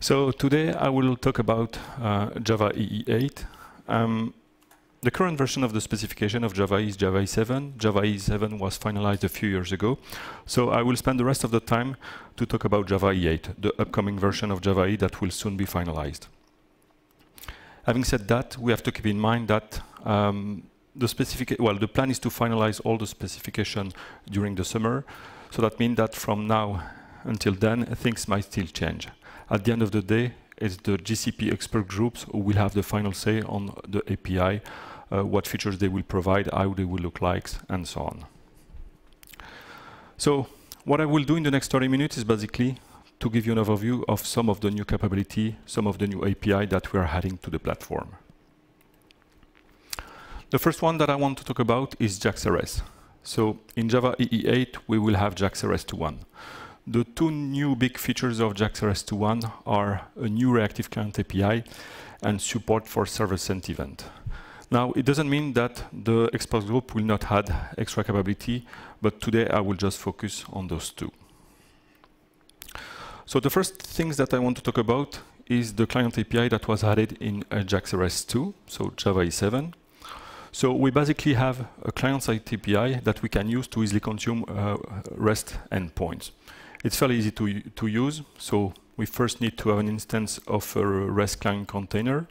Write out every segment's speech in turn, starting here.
So today I will talk about Java EE8. The current version of the specification of Java is Java EE7. Java EE7 was finalized a few years ago. So I will spend the rest of the time to talk about Java EE8, the upcoming version of Java EE that will soon be finalized. Having said that, we have to keep in mind that the plan is to finalize all the specification during the summer. So that means that from now until then, things might still change. At the end of the day, it's the GCP expert groups who will have the final say on the API, what features they will provide, how they will look like, and so on. So what I will do in the next 30 minutes is basically to give you an overview of some of the new capability, some of the new API that we are adding to the platform. The first one that I want to talk about is Jaxrs. So in Java EE8, we will have Jaxrs 2.1. The two new big features of Jaxrs 2.1 are a new reactive client API and support for server-sent event. Now, it doesn't mean that the expert group will not add extra capability, but today I will just focus on those two. So the first things that I want to talk about is the client API that was added in Jaxrs 2, so Java EE7. So we basically have a client-side API that we can use to easily consume REST endpoints. It's fairly easy to use, so we first need to have an instance of a REST client container.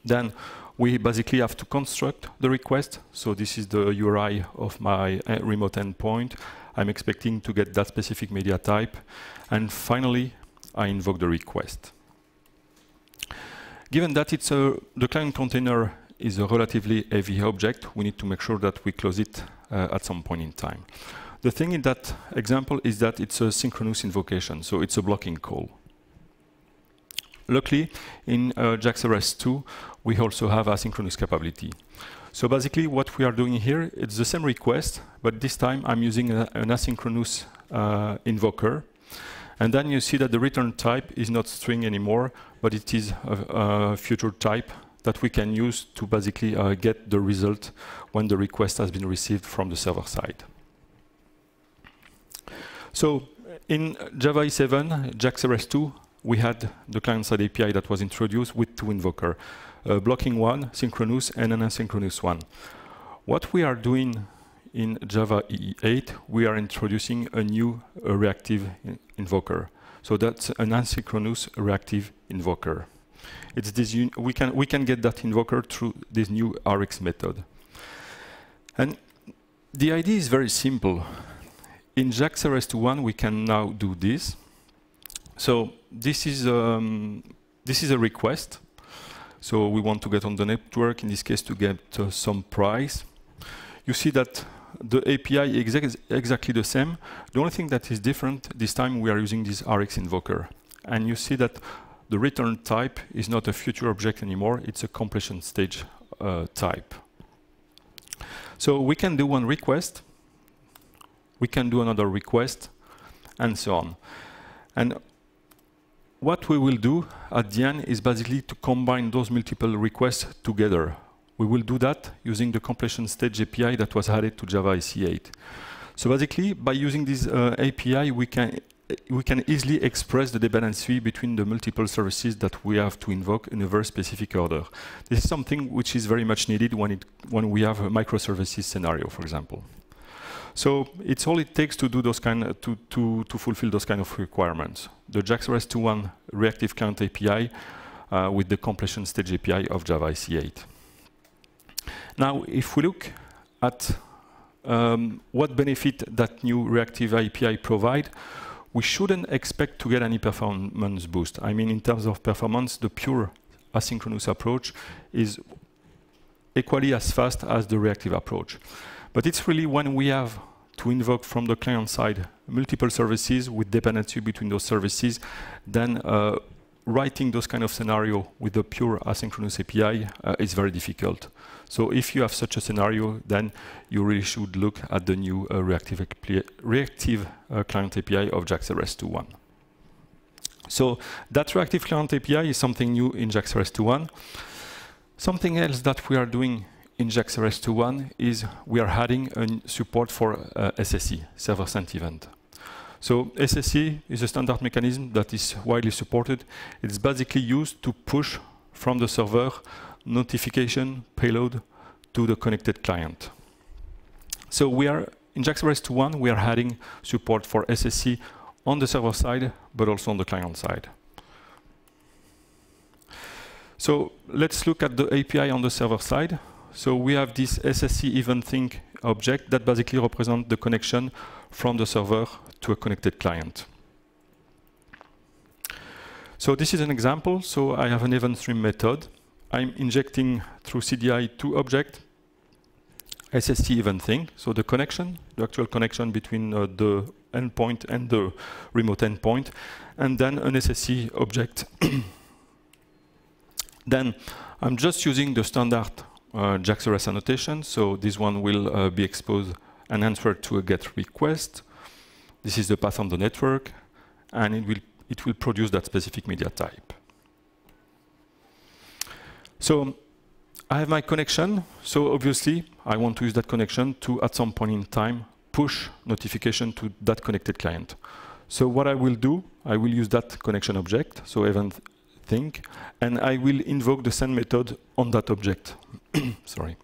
Then we basically have to construct the request. So this is the URI of my remote endpoint. I'm expecting to get that specific media type. And finally, I invoke the request. Given that the client container is a relatively heavy object, we need to make sure that we close it at some point in time. The thing in that example is that it's a synchronous invocation, so it's a blocking call. Luckily, in Jaxrs 2, we also have asynchronous capability. So basically, what we are doing here, it's the same request, but this time I'm using an asynchronous invoker. And then you see that the return type is not string anymore, but it is a future type that we can use to basically get the result when the request has been received from the server side. So in Java EE7, Jaxrs 2, we had the client-side API that was introduced with two invokers, blocking one, synchronous, and an asynchronous one. What we are doing in Java EE8, we are introducing a new reactive invoker. So that's an asynchronous reactive invoker. It's this we can get that invoker through this new Rx method. And the idea is very simple. In Jaxrs 2.1, we can now do this. So this is a request. So we want to get on the network, in this case, to get some price. You see that the API is exactly the same. The only thing that is different, this time we are using this Rx invoker. And you see that the return type is not a future object anymore. It's a completion stage type. So we can do one request. We can do another request, and so on. And what we will do at the end is basically to combine those multiple requests together. We will do that using the completion stage API that was added to Java EE8. So basically, by using this API, we can easily express the dependency between the multiple services that we have to invoke in a very specific order. This is something which is very much needed when we have a microservices scenario, for example. So it's all it takes to do those to fulfill those kind of requirements. The Jaxrs 2.1 reactive client API with the completion stage API of Java EE8. Now, if we look at what benefit that new reactive API provide, we shouldn't expect to get any performance boost. I mean, in terms of performance, the pure asynchronous approach is equally as fast as the reactive approach. But it's really when we have to invoke from the client side multiple services with dependency between those services, then writing those kind of scenario with the pure asynchronous API is very difficult. So if you have such a scenario, then you really should look at the new reactive client API of Jaxrs 2.1. So that reactive client API is something new in Jaxrs 2.1. Something else that we are doing in Jaxrs 2.1 is we are adding support for SSE, server-sent event. So SSE is a standard mechanism that is widely supported. It's basically used to push from the server notification payload to the connected client. So we are in Jaxrs 2.1, we are adding support for SSE on the server side, but also on the client side. So let's look at the API on the server side. So we have this SSE event thing object that basically represents the connection from the server to a connected client. So this is an example. So I have an event stream method. I'm injecting through CDI two objects, SSE event thing, so the connection, the actual connection between the endpoint and the remote endpoint, and then an SSE object. Then I'm just using the standard Jaxrs annotation, so this one will be exposed and answered to a GET request. This is the path on the network, and it will produce that specific media type. So I have my connection, so obviously I want to use that connection to, at some point in time, push notification to that connected client. So what I will do, I will use that connection object, so event thing, and I will invoke the send method on that object. Sorry.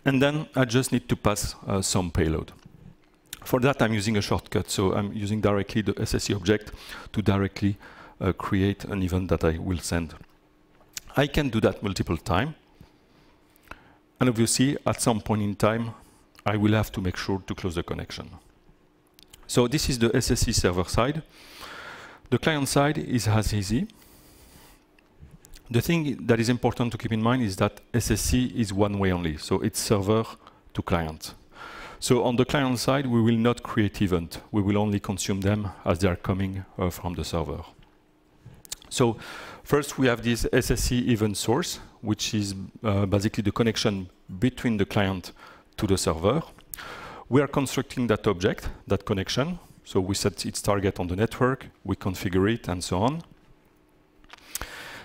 And then I just need to pass some payload. For that, I'm using a shortcut, so I'm using directly the SSE object to directly create an event that I will send. I can do that multiple times. And obviously, at some point in time, I will have to make sure to close the connection. So this is the SSE server side. The client side is as easy. The thing that is important to keep in mind is that SSE is one way only. So it's server to client. So on the client side, we will not create events. We will only consume them as they are coming from the server. So first, we have this SSE event source, which is basically the connection between the client to the server. We are constructing that object, that connection. So we set its target on the network, we configure it, and so on.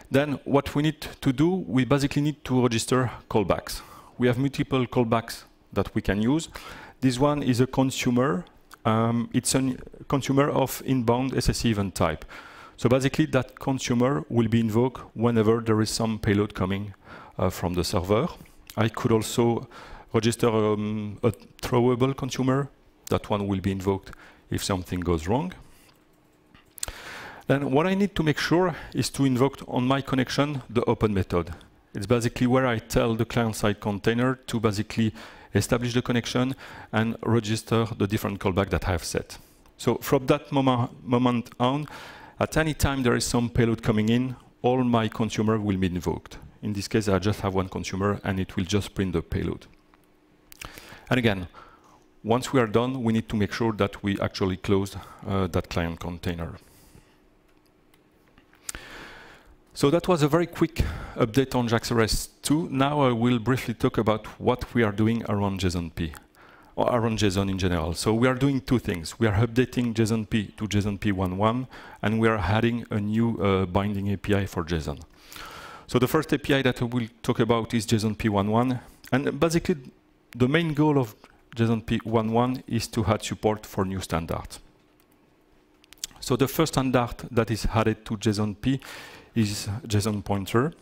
Then what we need to do, we basically need to register callbacks. We have multiple callbacks that we can use. This one is a consumer. It's a consumer of inbound SSE event type. So basically, that consumer will be invoked whenever there is some payload coming from the server. I could also register a throwable consumer. That one will be invoked if something goes wrong. Then what I need to make sure is to invoke on my connection the open method. It's basically where I tell the client-side container to basically establish the connection and register the different callbacks that I have set. So from that moment on, at any time there is some payload coming in, all my consumer will be invoked. In this case, I just have one consumer, and it will just print the payload. And again, once we are done, we need to make sure that we actually close that client container. So that was a very quick update on Jaxrs 2. Now I will briefly talk about what we are doing around JSONP, or around JSON in general. So we are doing two things. We are updating JSONP to JSONP 1.1, and we are adding a new binding API for JSON. So the first API that I will talk about is JSONP 1.1. And basically, the main goal of JSONP 1.1 is to add support for new standards. So the first standard that is added to JSONP is JSON pointer.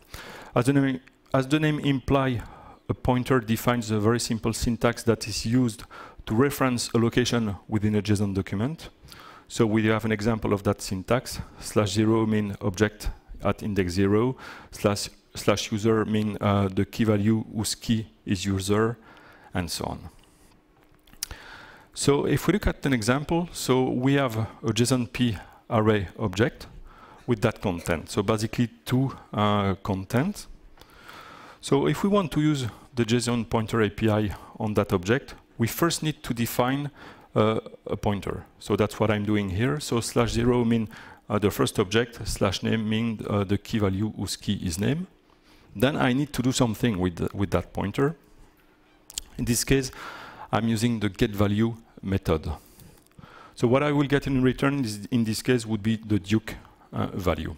As the name implies, a pointer defines a very simple syntax that is used to reference a location within a JSON document. So we have an example of that syntax. /0 mean object at index 0, /user mean the key value whose key is user, and so on. So if we look at an example, so we have a JSONP array object with that content. So basically two contents. So if we want to use the JSON pointer API on that object, we first need to define a pointer. So that's what I'm doing here. So /0 mean the first object, /name mean the key value whose key is name. Then I need to do something with that pointer. In this case, I'm using the getValue method. So what I will get in return is, in this case, would be the Duke value.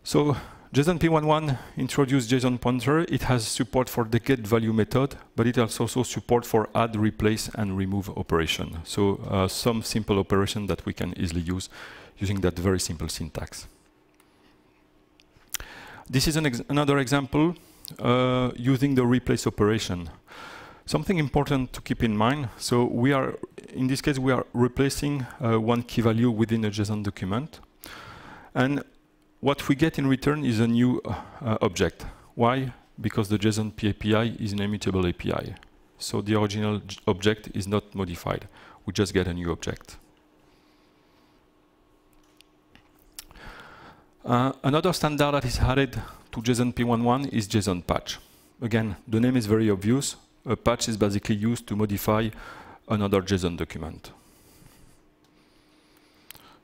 So JSONP11 introduced JSON pointer. It has support for the get value method, but it has also support for add, replace, and remove operation. So some simple operation that we can easily use using that very simple syntax. This is another example using the replace operation. Something important to keep in mind. So we are, in this case, we are replacing one key value within a JSON document. And what we get in return is a new object. Why? Because the JSONP API is an immutable API. So the original object is not modified. We just get a new object. Another standard that is added to JSONP11 is JSONPATCH. Again, the name is very obvious. A patch is basically used to modify another JSON document.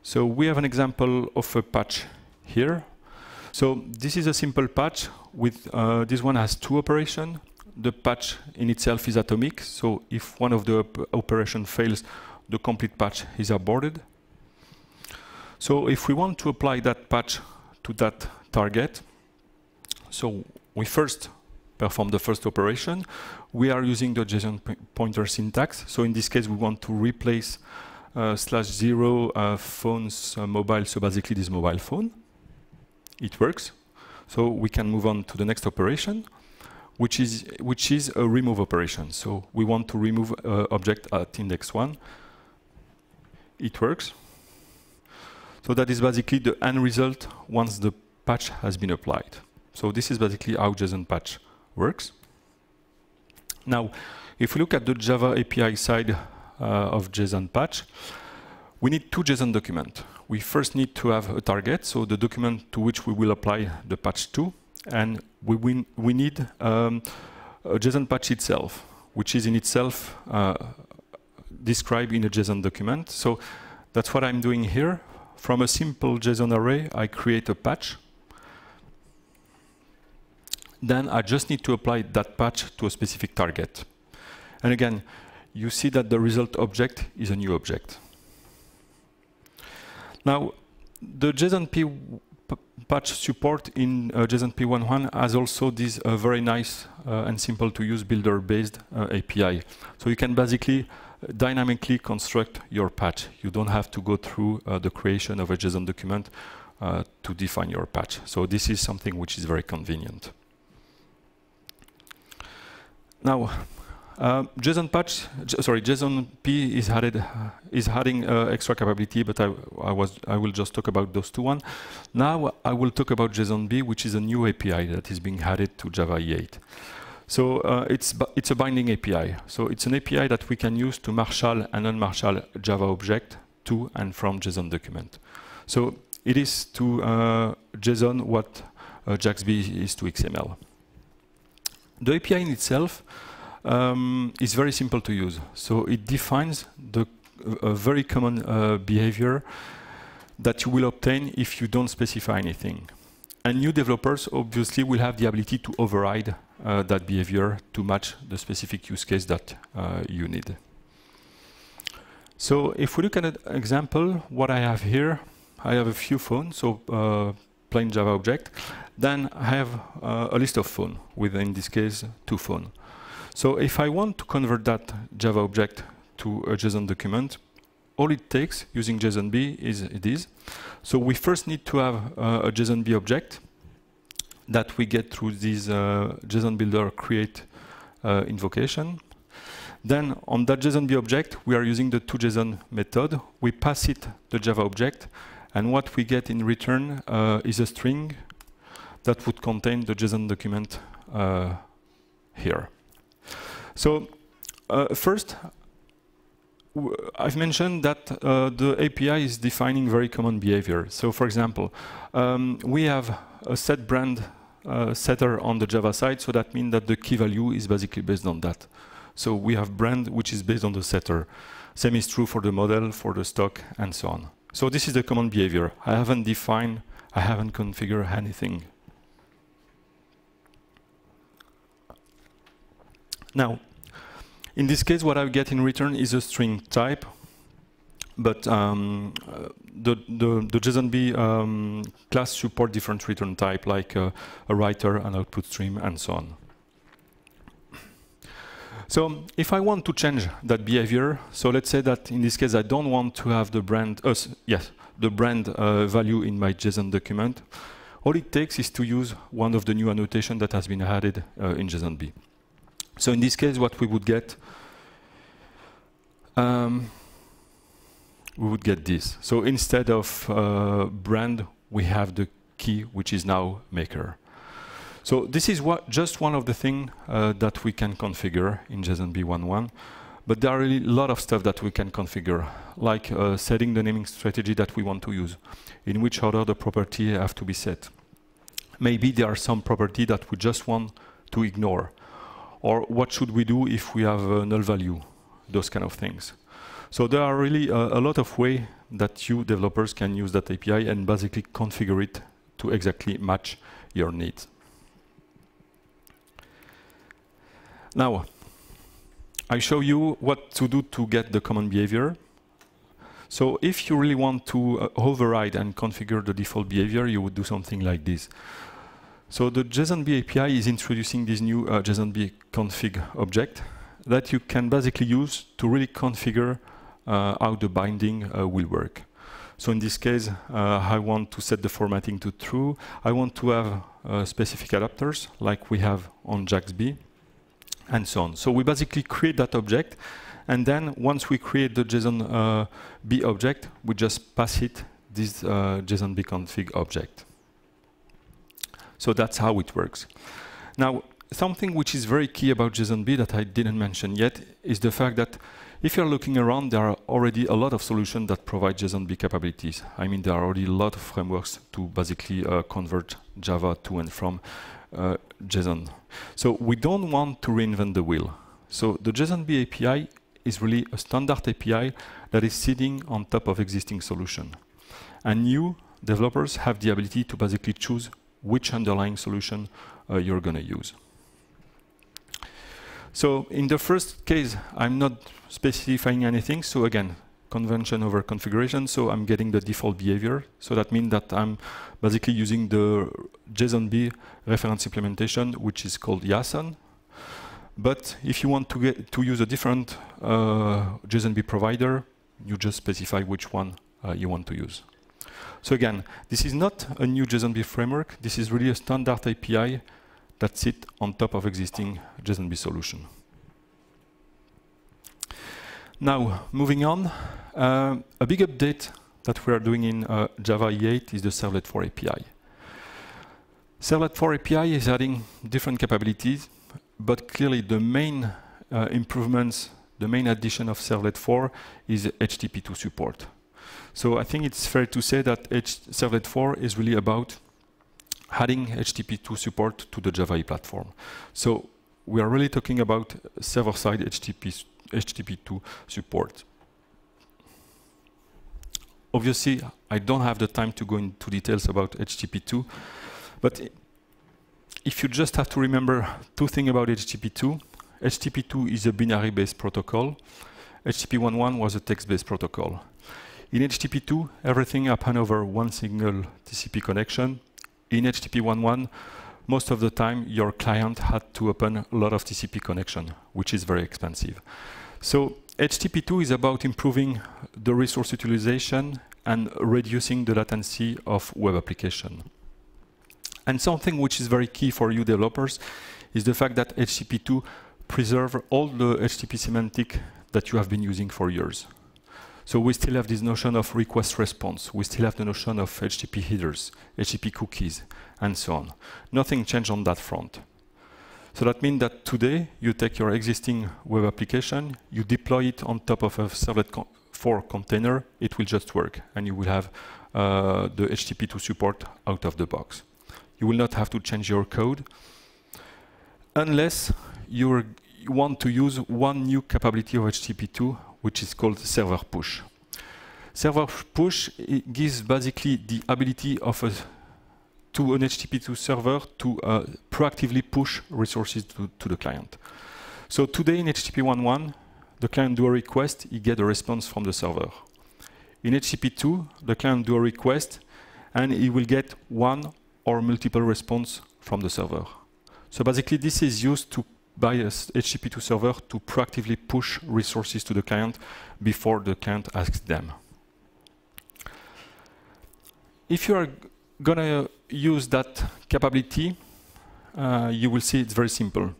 So we have an example of a patch here. So this is a simple patch with this one has two operations. The patch in itself is atomic. So if one of the operations fails, the complete patch is aborted. So if we want to apply that patch to that target, so we first perform the first operation. We are using the JSON pointer syntax. So in this case, we want to replace /0 phones mobile. So basically this mobile phone. It works. So we can move on to the next operation, which is a remove operation. So we want to remove object at index 1. It works. So that is basically the end result once the patch has been applied. So this is basically how JSONPatch works. Now, if we look at the Java API side of JSONPatch, we need two JSON documents. We first need to have a target, so the document to which we will apply the patch to, and we need a JSONPatch itself, which is in itself described in a JSON document. So that's what I'm doing here. From a simple JSON array, I create a patch. Then I just need to apply that patch to a specific target. And again, you see that the result object is a new object. Now, the JSONP patch support in JSONP11 has also this very nice and simple to use builder-based API. So you can basically dynamically construct your patch. You don't have to go through the creation of a JSON document to define your patch. So this is something which is very convenient. Now, JSONP is adding extra capability, but I will just talk about those two ones. Now I will talk about JSONB, which is a new API that is being added to Java E8. So it's a binding API. So it's an API that we can use to marshal and unmarshal Java object to and from JSON document. So it is to JSON what JAXB is to XML. The API in itself is very simple to use. So it defines a very common behavior that you will obtain if you don't specify anything. And new developers obviously will have the ability to override that behavior to match the specific use case that you need. So if we look at an example, what I have here, I have a few phones, so plain Java object. Then I have a list of phones with, in this case, 2 phones. So if I want to convert that Java object to a JSON document, all it takes using JSONB is this. So we first need to have a JSONB object that we get through this JSON builder create invocation. Then on that JSONB object, we are using the toJSON method. We pass it the Java object, and what we get in return is a string that would contain the JSON document here. So first, I've mentioned that the API is defining very common behavior. So for example, we have a set brand setter on the Java side, so that means that the key value is basically based on that. So we have brand, which is based on the setter. Same is true for the model, for the stock, and so on. So this is the common behavior. I haven't defined, I haven't configured anything. Now, in this case, what I get in return is a string type, But the JSONB class support different return type, like a writer, an output stream, and so on. So if I want to change that behavior, so let's say that in this case I don't want to have the brand, value in my JSON document. All it takes is to use one of the new annotation that has been added in JSONB. So in this case, what we would get this. So instead of brand, we have the key, which is now maker. So this is just one of the things that we can configure in JSONB 1.1. But there are really a lot of stuff that we can configure, like setting the naming strategy that we want to use, in which order the property have to be set. Maybe there are some property that we just want to ignore. Or what should we do if we have a null value, those kind of things. So there are really a lot of ways that you developers can use that API and basically configure it to exactly match your needs. Now, I show you what to do to get the common behavior. So if you really want to override and configure the default behavior, you would do something like this. So the JSONB API is introducing this new JSONB config object that you can basically use to really configure how the binding will work. So in this case, I want to set the formatting to true. I want to have specific adapters like we have on JaxB, and so on. So we basically create that object, and then once we create the JSONB object, we just pass it this JSONB config object. So that's how it works. Now, something which is very key about JSONB that I didn't mention yet is the fact that if you're looking around, there are already a lot of solutions that provide JSONB capabilities. I mean, there are already a lot of frameworks to basically convert Java to and from JSON. So we don't want to reinvent the wheel. So the JSONB API is really a standard API that is sitting on top of existing solution. And you developers have the ability to basically choose which underlying solution you're going to use. So in the first case, I'm not specifying anything. So again, convention over configuration. So I'm getting the default behavior. So that means that I'm basically using the JSONB reference implementation, which is called JSON. But if you want to use a different JSONB provider, you just specify which one you want to use. So again, this is not a new JSONB framework. This is really a standard API that sits on top of existing JSONB solution. Now, moving on, a big update that we are doing in Java E8 is the Servlet 4 API. Servlet 4 API is adding different capabilities, but clearly the main improvements, the main addition of Servlet 4 is HTTP2 support. So I think it's fair to say that Servlet 4 is really about adding HTTP2 support to the Java EE platform. So we are really talking about server-side HTTP2 support. Obviously, I don't have the time to go into details about HTTP2, but if you just have to remember two things about HTTP2, HTTP2 is a binary-based protocol. HTTP 1.1 was a text-based protocol. In HTTP2, everything happened over one single TCP connection. In HTTP 1.1, most of the time, your client had to open a lot of TCP connection, which is very expensive. So HTTP2 is about improving the resource utilization and reducing the latency of web application. And something which is very key for you developers is the fact that HTTP2 preserves all the HTTP semantic that you have been using for years. So we still have this notion of request response. We still have the notion of HTTP headers, HTTP cookies, and so on. Nothing changed on that front. So that means that today, you take your existing web application, you deploy it on top of a Servlet 4 container, it will just work, and you will have the HTTP2 support out of the box. You will not have to change your code unless you want to use one new capability of HTTP2, which is called server push. Server push gives basically the ability of to an HTTP2 server to proactively push resources to the client. So today in HTTP 1.1, the client do a request, he gets a response from the server. In HTTP2, the client do a request, and he will get one or multiple response from the server. So basically, this is used to by a HTTP2 server to proactively push resources to the client before the client asks them. If you are going to use that capability, you will see it's very simple.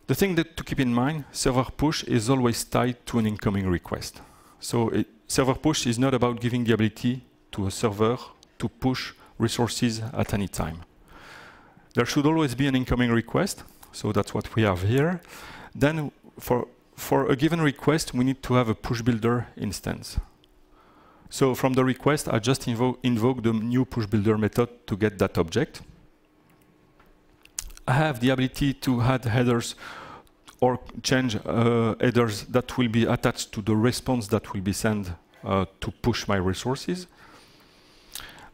The thing that to keep in mind, server push is always tied to an incoming request. So server push is not about giving the ability to a server to push resources at any time. There should always be an incoming request. So that's what we have here. Then for a given request, we need to have a push builder instance. So from the request, I just invoke the new push builder method to get that object. I have the ability to add headers or change headers that will be attached to the response that will be sent to push my resources.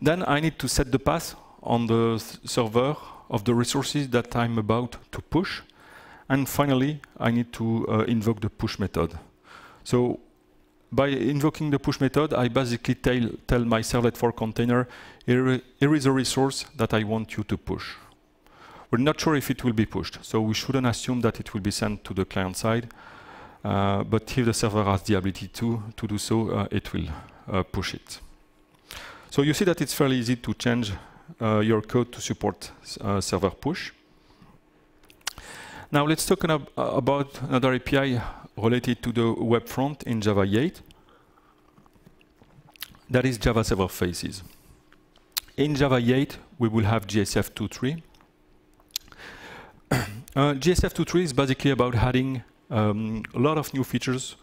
Then I need to set the path on the server of the resources that I'm about to push. And finally, I need to invoke the push method. So by invoking the push method, I basically tell my servlet for container, here is a resource that I want you to push. We're not sure if it will be pushed, so we shouldn't assume that it will be sent to the client side. But if the server has the ability to do so, it will push it. So you see that it's fairly easy to change your code to support server push. Now let's talk about another API related to the web front in Java 8. That is JavaServer Faces. In Java 8, we will have JSF 2.3. JSF 2.3 is basically about adding a lot of new features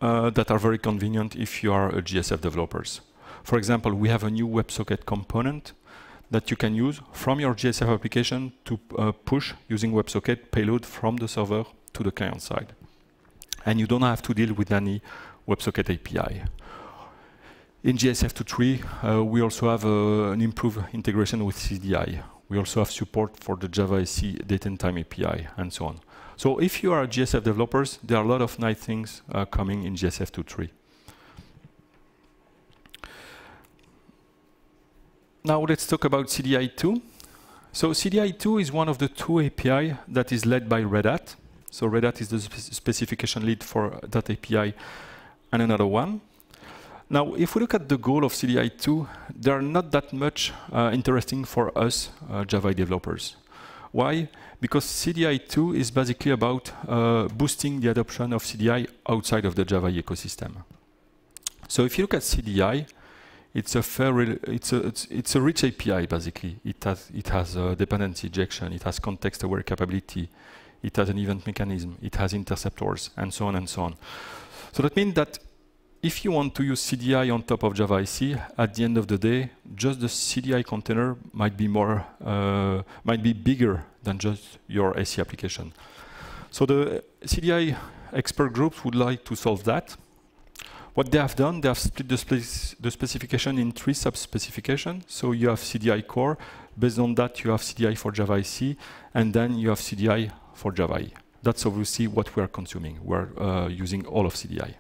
that are very convenient if you are a JSF developers. For example, we have a new WebSocket component that you can use from your JSF application to push using WebSocket payload from the server to the client side. And you don't have to deal with any WebSocket API. In JSF 2.3, we also have an improved integration with CDI. We also have support for the Java SE date and time API and so on. So if you are JSF developers, there are a lot of nice things coming in JSF 2.3. Now let's talk about CDI 2. So CDI 2 is one of the two API that is led by Red Hat. So Red Hat is the specification lead for that API and another one. Now, if we look at the goal of CDI 2, they are not that much interesting for us Java developers. Why? Because CDI 2 is basically about boosting the adoption of CDI outside of the Java ecosystem. So if you look at CDI, it's a rich API basically. It has dependency injection, it has context-aware capability, it has an event mechanism, it has interceptors, and so on and so on. So that means that if you want to use CDI on top of Java SE, at the end of the day, just the CDI container might be bigger than just your SE application. So the CDI expert groups would like to solve that. What they have done, they have split the specification in 3 sub-specifications. So you have CDI core. Based on that, you have CDI for Java SE, and then you have CDI for Java EE. That's obviously what we are consuming. We're using all of CDI.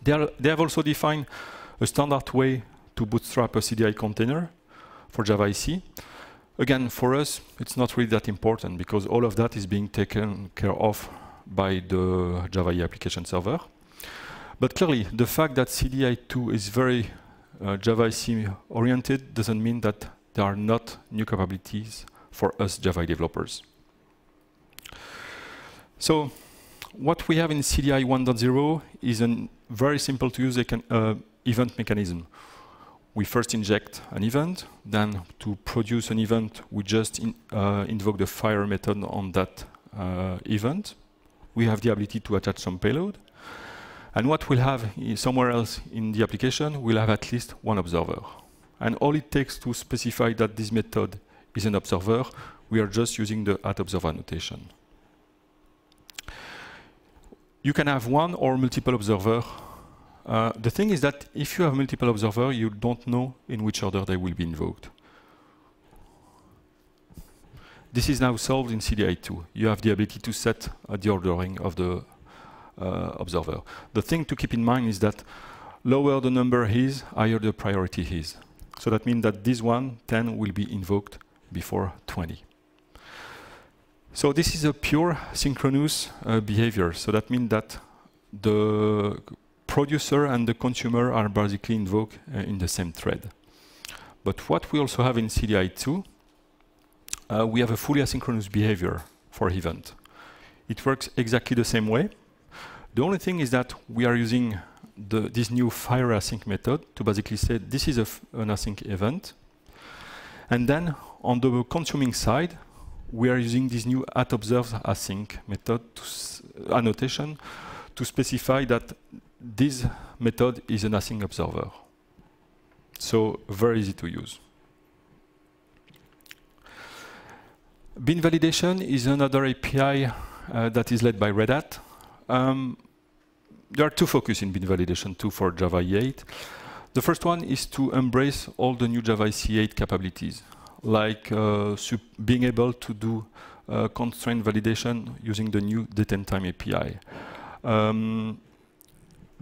They have also defined a standard way to bootstrap a CDI container for Java SE. Again, for us, it's not really that important because all of that is being taken care of by the Java EE application server. But clearly, the fact that CDI 2 is very Java SE oriented doesn't mean that there are not new capabilities for us Java developers. So what we have in CDI 1.0 is a very simple to use event mechanism. We first inject an event, then to produce an event, we just invoke the fire method on that event. We have the ability to attach some payload. And what we'll have somewhere else in the application, we'll have at least one observer. And all it takes to specify that this method is an observer, we are just using the @observer notation. You can have one or multiple observers. The thing is that if you have multiple observers, you don't know in which order they will be invoked. This is now solved in CDI 2. You have the ability to set the ordering of the observer. The thing to keep in mind is that lower the number is, higher the priority is. So that means that this one, 10, will be invoked before 20. So this is a pure synchronous behavior. So that means that the producer and the consumer are basically invoked in the same thread. But what we also have in CDI2, we have a fully asynchronous behavior for event. It works exactly the same way. The only thing is that we are using this new fire async method to basically say this is an async event. And then on the consuming side, we are using this new @observed async method annotation to specify that this method is an async observer. So very easy to use. Bin validation is another API that is led by Red Hat. There are two focuses in bin validation too for Java EE8. The first one is to embrace all the new Java EE8 capabilities, like being able to do constraint validation using the new date-and-time API.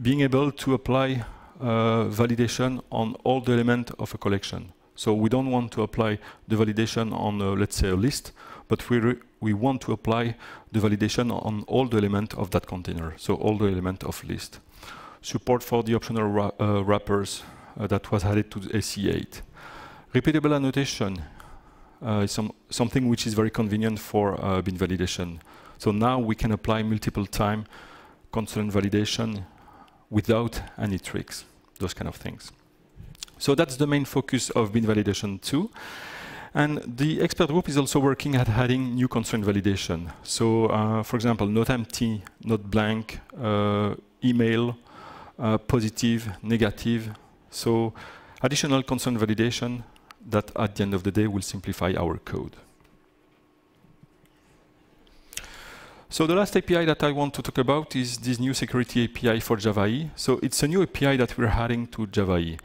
Being able to apply validation on all the elements of a collection. So we don't want to apply the validation on, let's say, a list, but we want to apply the validation on all the elements of that container, so all the elements of list. Support for the optional wrappers that was added to the SE8. Repeatable annotation is something which is very convenient for bin validation. So now we can apply multiple time constant validation without any tricks, those kind of things. So that's the main focus of bin validation 2. And the expert group is also working at adding new constraint validation. So, for example, not empty, not blank, email, positive, negative. So additional constraint validation that at the end of the day will simplify our code. So the last API that I want to talk about is this new security API for Java EE. So it's a new API that we're adding to Java EE.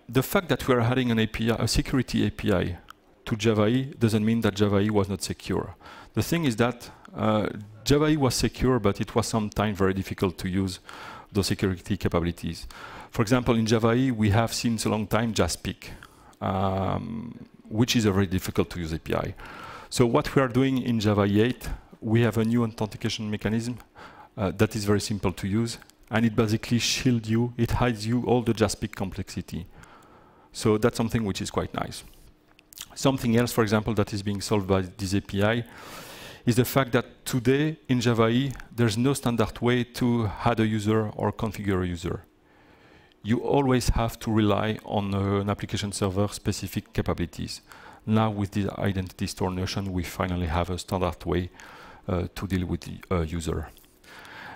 The fact that we're adding an API, a security API to Java EE doesn't mean that Java EE was not secure. The thing is that Java EE was secure, but it was sometimes very difficult to use those security capabilities. For example, in Java EE, we have since a long time JSONP, which is a very difficult to use API. So what we are doing in Java EE8, we have a new authentication mechanism that is very simple to use, and it basically shields you, it hides you all the JSONP complexity. So that's something which is quite nice. Something else, for example, that is being solved by this API is the fact that today in Java EE, there's no standard way to add a user or configure a user. You always have to rely on an application server specific capabilities. Now with the identity store notion, we finally have a standard way to deal with the user.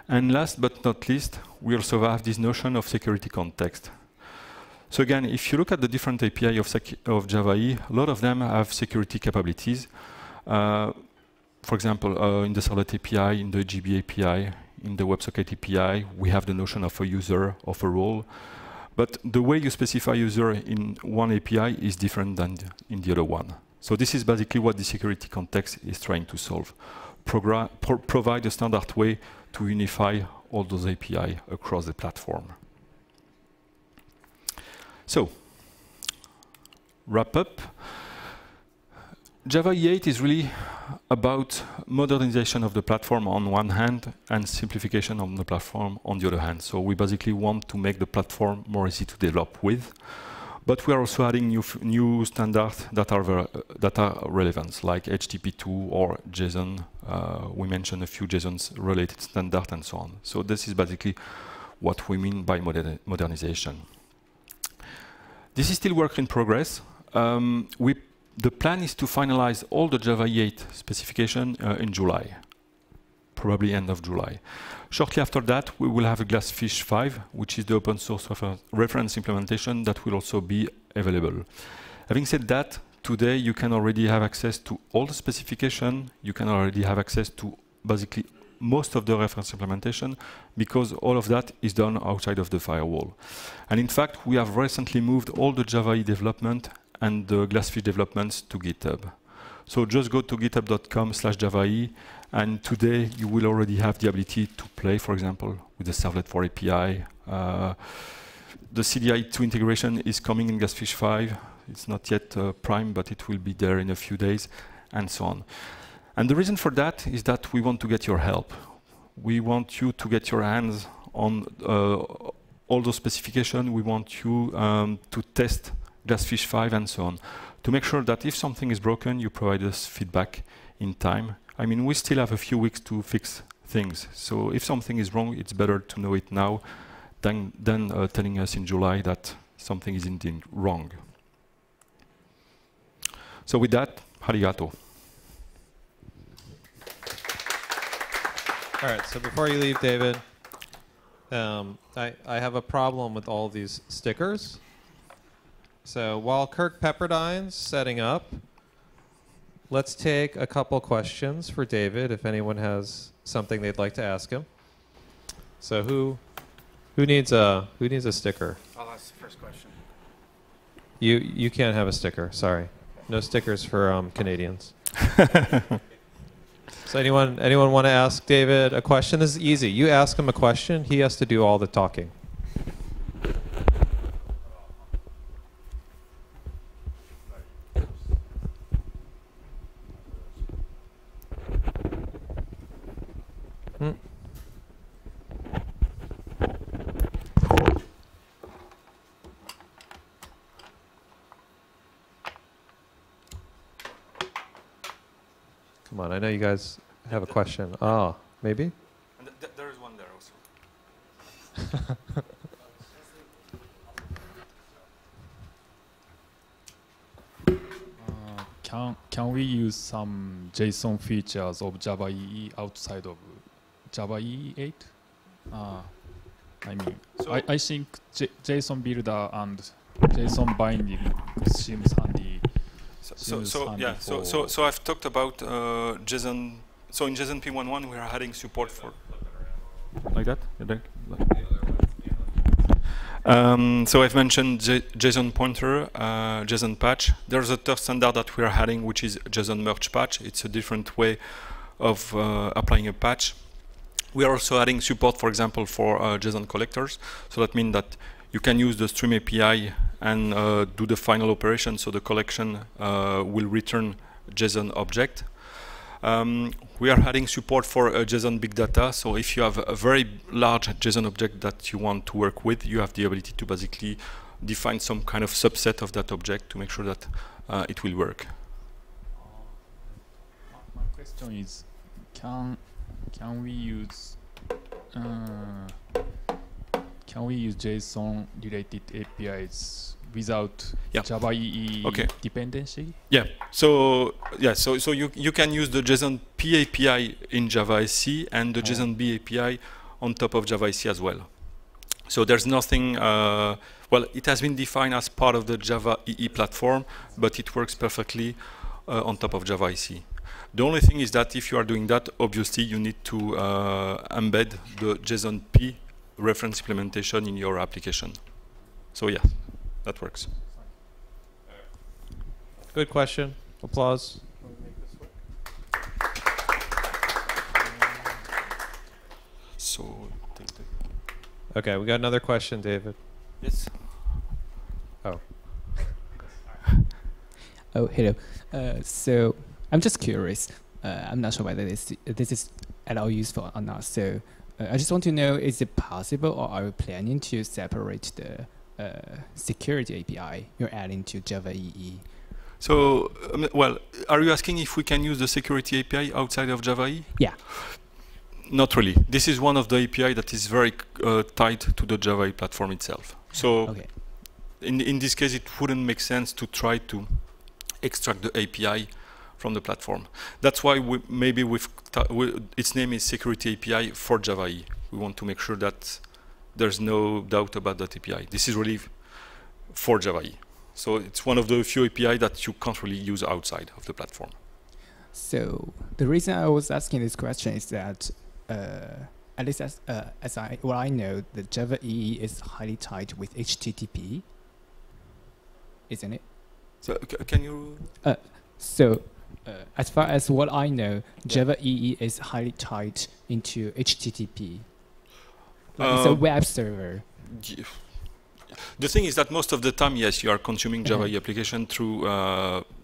And last but not least, we also have this notion of security context. So again, if you look at the different API of Java EE, a lot of them have security capabilities. For example, in the servlet API, in the GB API, in the WebSocket API, we have the notion of a user, of a role. But the way you specify user in one API is different than in the other one. So this is basically what the security context is trying to solve. Provide a standard way to unify all those API across the platform. So, wrap up. Java EE8 is really about modernization of the platform on one hand and simplification of the platform on the other hand. So we basically want to make the platform more easy to develop with. But we are also adding new standards that are relevant, like HTTP2 or JSON. We mentioned a few JSON-related standards and so on. So this is basically what we mean by modernization. This is still work in progress. The plan is to finalize all the Java EE8 specification in July, probably end of July. Shortly after that, we will have a Glassfish 5, which is the open source reference implementation that will also be available. Having said that, today you can already have access to all the specification. You can already have access to basically most of the reference implementation because all of that is done outside of the firewall. And in fact, we have recently moved all the Java EE development and the Glassfish developments to GitHub. So just go to github.com/Java EE, and today you will already have the ability to play, for example, with the Servlet for API. the CDI2 integration is coming in Glassfish 5. It's not yet prime, but it will be there in a few days, and so on. And the reason for that is that we want to get your help. We want you to get your hands on all those specifications. We want you to test Glassfish 5 and so on, to make sure that if something is broken, you provide us feedback in time. I mean, we still have a few weeks to fix things. So if something is wrong, it's better to know it now than telling us in July that something is indeed wrong. So with that, arigato. All right, so before you leave, David, I have a problem with all these stickers. So while Kirk Pepperdine's setting up, let's take a couple questions for David, if anyone has something they'd like to ask him. So who needs a sticker? I'll ask the first question. You can't have a sticker. Sorry, no stickers for Canadians. So anyone want to ask David a question? This is easy. You ask him a question, he has to do all the talking. Come on, I know you guys have a question. Oh, maybe? And there is one there also. Can we use some JSON features of Java EE outside of Java EE 8? I mean, So I think JSON builder and JSON binding seems handy. So I've talked about JSON. So in JSONP 1.1 we are adding support for like that. So I've mentioned JSON pointer, JSONPATCH. There's a third standard that we are adding, which is JSON merge patch. It's a different way of applying a patch. We are also adding support, for example, for JSON collectors. So that means that you can use the Stream API and do the final operation, so the collection will return JSON object. We are adding support for JSON big data, so if you have a very large JSON object that you want to work with, you have the ability to basically define some kind of subset of that object to make sure that it will work. My question is, can we use JSON related APIs without Java EE dependency? Yeah. So you can use the JSONP API in Java SE and the JSONB API on top of Java SE as well. So there's nothing. Well, it has been defined as part of the Java EE platform, but it works perfectly on top of Java SE. The only thing is that if you are doing that, obviously you need to embed the JSONP reference implementation in your application. So yeah, that works. Good question. Applause. So take the Okay, we got another question, David. yes. Oh. Oh, hello. So I'm just curious. I'm not sure whether this is at all useful or not. So I just want to know, is it possible, or are you planning to separate the security API you're adding to Java EE? So, well, are you asking if we can use the security API outside of Java EE? Yeah. Not really. This is one of the API that is very tied to the Java EE platform itself. So Okay. in this case, it wouldn't make sense to try to extract the API from the platform. That's why its name is Security API for Java EE. We want to make sure that there's no doubt about that API. This is really for Java EE. So it's one of the few API that you can't really use outside of the platform. So the reason I was asking this question is that, at least what I know, the Java EE is highly tied with HTTP, isn't it? So can you? So as far as what I know, Java EE is highly tied into HTTP. It's a web server. The thing is that most of the time, yes, you are consuming Java EE application through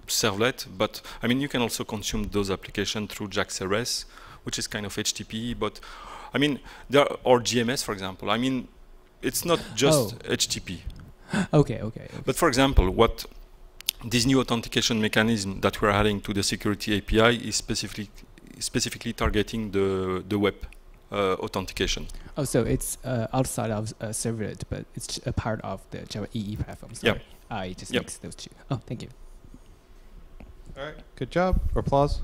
servlet, but I mean, you can also consume those applications through Jaxrs, which is kind of HTTP, but I mean, or GMS, for example. I mean, it's not just HTTP. Okay. But for example, what this new authentication mechanism that we're adding to the security API is specifically targeting the web authentication. Oh, so it's outside of servlet, but it's a part of the Java EE platform. Sorry. Yeah. It just makes those two. Oh, thank you. All right, good job. Applause.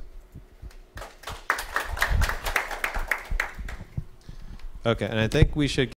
Okay, and I think we should